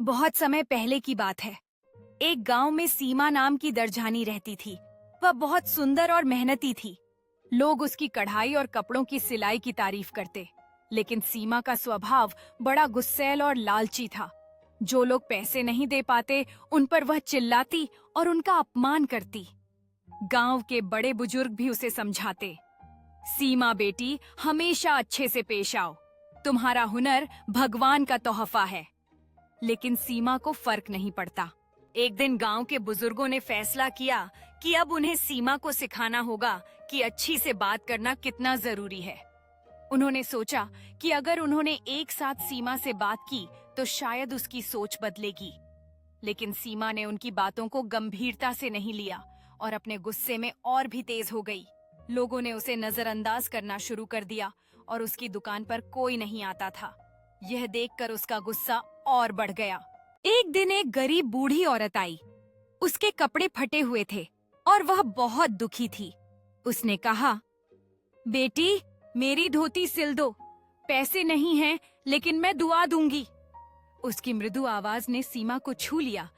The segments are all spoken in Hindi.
बहुत समय पहले की बात है। एक गांव में सीमा नाम की दरजानी रहती थी। वह बहुत सुंदर और मेहनती थी। लोग उसकी कढ़ाई और कपड़ों की सिलाई की तारीफ करते, लेकिन सीमा का स्वभाव बड़ा गुस्सैल और लालची था। जो लोग पैसे नहीं दे पाते, उन पर वह चिल्लाती और उनका अपमान करती। गांव के बड़े बुजुर्ग भी उसे समझाते, सीमा बेटी, हमेशा अच्छे से पेश आओ। तुम्हारा हुनर भगवान का तोहफा है। लेकिन सीमा को फर्क नहीं पड़ता। एक दिन गांव के बुजुर्गों ने फैसला किया कि अब उन्हें सीमा को सिखाना होगा कि अच्छी से बात करना कितना जरूरी है। उन्होंने सोचा कि अगर उन्होंने एक साथ सीमा से बात की तो शायद उसकी सोच बदलेगी। लेकिन सीमा ने उनकी बातों को गंभीरता से नहीं लिया और अपने गुस्से में और भी तेज हो गई। लोगों ने उसे नजरअंदाज करना शुरू कर दिया और उसकी दुकान पर कोई नहीं आता था। यह देखकर उसका गुस्सा और बढ़ गया। एक दिन एक गरीब बूढ़ी औरत आई। उसके कपड़े फटे हुए थे और वह बहुत दुखी थी। उसने कहा, बेटी, मेरी धोती सिल दो। पैसे नहीं हैं, लेकिन मैं दुआ दूंगी। उसकी मृदु आवाज ने सीमा को छू लिया,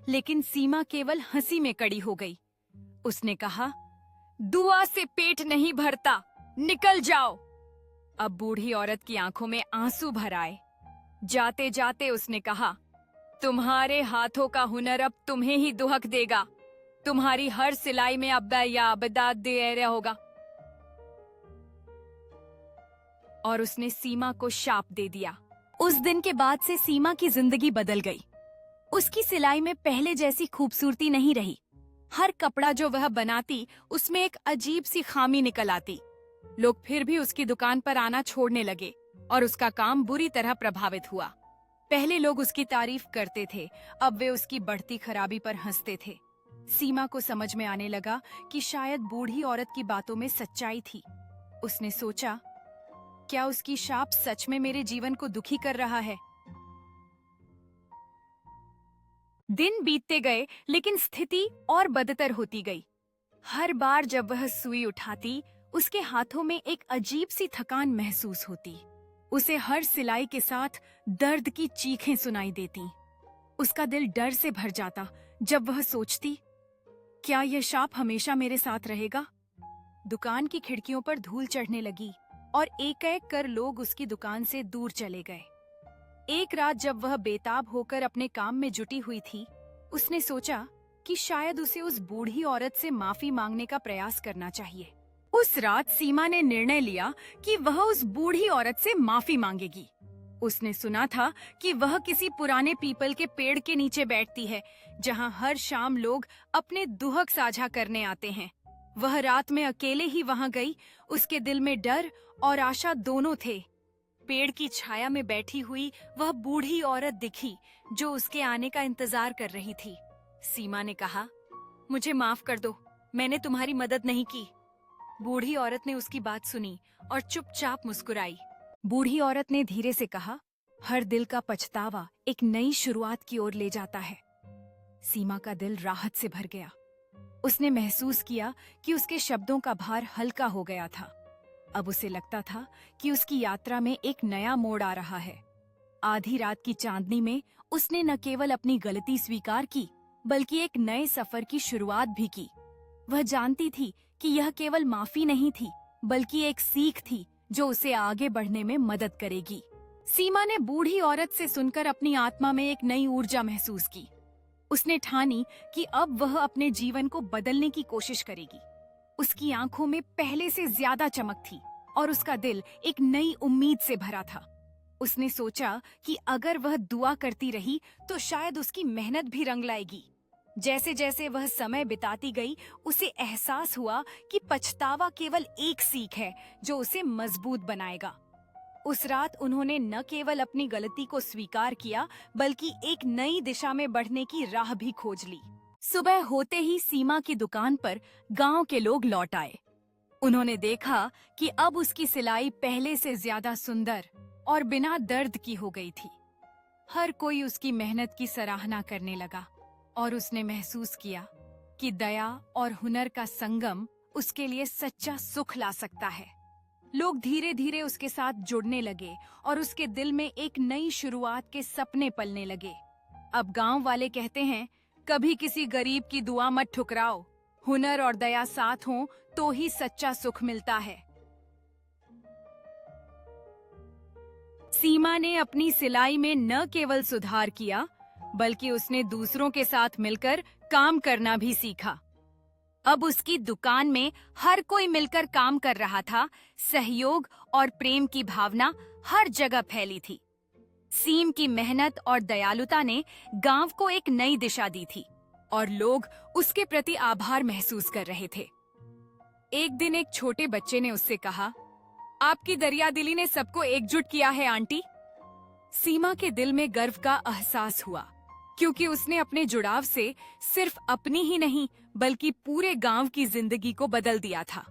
लेकिन सीमा केवल हंसी में कड़ी हो गई। उसने कहा, दुआ से पेट नहीं भरता, निकल जाओ। अब बूढ़ी औरत की आंखों में आंसू भर आए। जाते जाते उसने कहा, तुम्हारे हाथों का हुनर अब तुम्हें ही दुहक देगा। तुम्हारी हर सिलाई में अब्बा या अबदा दे रहा होगा। और उसने सीमा को शाप दे दिया। उस दिन के बाद से सीमा की जिंदगी बदल गई। उसकी सिलाई में पहले जैसी खूबसूरती नहीं रही। हर कपड़ा जो वह बनाती, उसमें एक अजीब सी खामी निकल आती। लोग फिर भी उसकी दुकान पर आना छोड़ने लगे और उसका काम बुरी तरह प्रभावित हुआ। पहले लोग उसकी तारीफ करते थे, अब वे उसकी बढ़ती खराबी पर हंसते थे। सीमा को समझ में आने लगा कि शायद बूढ़ी औरत की बातों में सच्चाई थी। उसने सोचा, क्या उसकी शाप सच में मेरे जीवन को दुखी कर रहा है? दिन बीतते गए, लेकिन स्थिति और बदतर होती गई। हर बार जब वह सुई उठाती, उसके हाथों में एक अजीब सी थकान महसूस होती। उसे हर सिलाई के साथ दर्द की चीखें सुनाई देती। उसका दिल डर से भर जाता जब वह सोचती, क्या यह शाप हमेशा मेरे साथ रहेगा? दुकान की खिड़कियों पर धूल चढ़ने लगी और एक-एक कर लोग उसकी दुकान से दूर चले गए। एक रात जब वह बेताब होकर अपने काम में जुटी हुई थी, उसने सोचा कि शायद उसे उस बूढ़ी औरत से माफी मांगने का प्रयास करना चाहिए। उस रात सीमा ने निर्णय लिया कि वह उस बूढ़ी औरत से माफी मांगेगी। उसने सुना था कि वह किसी पुराने पीपल के पेड़ के नीचे बैठती है, जहां हर शाम लोग अपने दुहक साझा करने आते हैं। वह रात में अकेले ही वहां गई। उसके दिल में डर और आशा दोनों थे। पेड़ की छाया में बैठी हुई वह बूढ़ी औरत दिखी, जो उसके आने का इंतजार कर रही थी। सीमा ने कहा, मुझे माफ कर दो, मैंने तुम्हारी मदद नहीं की। बूढ़ी औरत ने उसकी बात सुनी और चुपचाप मुस्कुराई। बूढ़ी औरत ने धीरे से कहा, हर दिल का पछतावा एक नई शुरुआत की ओर ले जाता है। सीमा का दिल राहत से भर गया। उसने महसूस किया कि उसके शब्दों का भार हल्का हो गया था। अब उसे लगता था कि उसकी यात्रा में एक नया मोड़ आ रहा है। आधी रात की चांदनी में उसने न केवल अपनी गलती स्वीकार की, बल्कि एक नए सफर की शुरुआत भी की। वह जानती थी कि यह केवल माफी नहीं थी, बल्कि एक सीख थी जो उसे आगे बढ़ने में मदद करेगी। सीमा ने बूढ़ी औरत से सुनकर अपनी आत्मा में एक नई ऊर्जा महसूस की। उसने ठानी कि अब वह अपने जीवन को बदलने की कोशिश करेगी। उसकी आंखों में पहले से ज्यादा चमक थी और उसका दिल एक नई उम्मीद से भरा था। उसने सोचा कि अगर वह दुआ करती रही तो शायद उसकी मेहनत भी रंग लाएगी। जैसे जैसे वह समय बिताती गई, उसे एहसास हुआ कि पछतावा केवल एक सीख है जो उसे मजबूत बनाएगा। उस रात उन्होंने न केवल अपनी गलती को स्वीकार किया, बल्कि एक नई दिशा में बढ़ने की राह भी खोज ली। सुबह होते ही सीमा की दुकान पर गांव के लोग लौट आए। उन्होंने देखा कि अब उसकी सिलाई पहले से ज्यादा सुंदर और बिना दर्द की हो गई थी। हर कोई उसकी मेहनत की सराहना करने लगा और उसने महसूस किया कि दया और हुनर का संगम उसके लिए सच्चा सुख ला सकता है। लोग धीरे धीरे उसके साथ जुड़ने लगे और उसके दिल में एक नई शुरुआत के सपने पलने लगे। अब गांव वाले कहते हैं, कभी किसी गरीब की दुआ मत ठुकराओ। हुनर और दया साथ हों तो ही सच्चा सुख मिलता है। सीमा ने अपनी सिलाई में न केवल सुधार किया, बल्कि उसने दूसरों के साथ मिलकर काम करना भी सीखा। अब उसकी दुकान में हर कोई मिलकर काम कर रहा था। सहयोग और प्रेम की भावना हर जगह फैली थी। सीम की मेहनत और दयालुता ने गांव को एक नई दिशा दी थी और लोग उसके प्रति आभार महसूस कर रहे थे। एक दिन एक छोटे बच्चे ने उससे कहा, आपकी दरियादिली ने सबको एकजुट किया है आंटी। सीमा के दिल में गर्व का एहसास हुआ, क्योंकि उसने अपने जुड़ाव से सिर्फ अपनी ही नहीं बल्कि पूरे गांव की जिंदगी को बदल दिया था।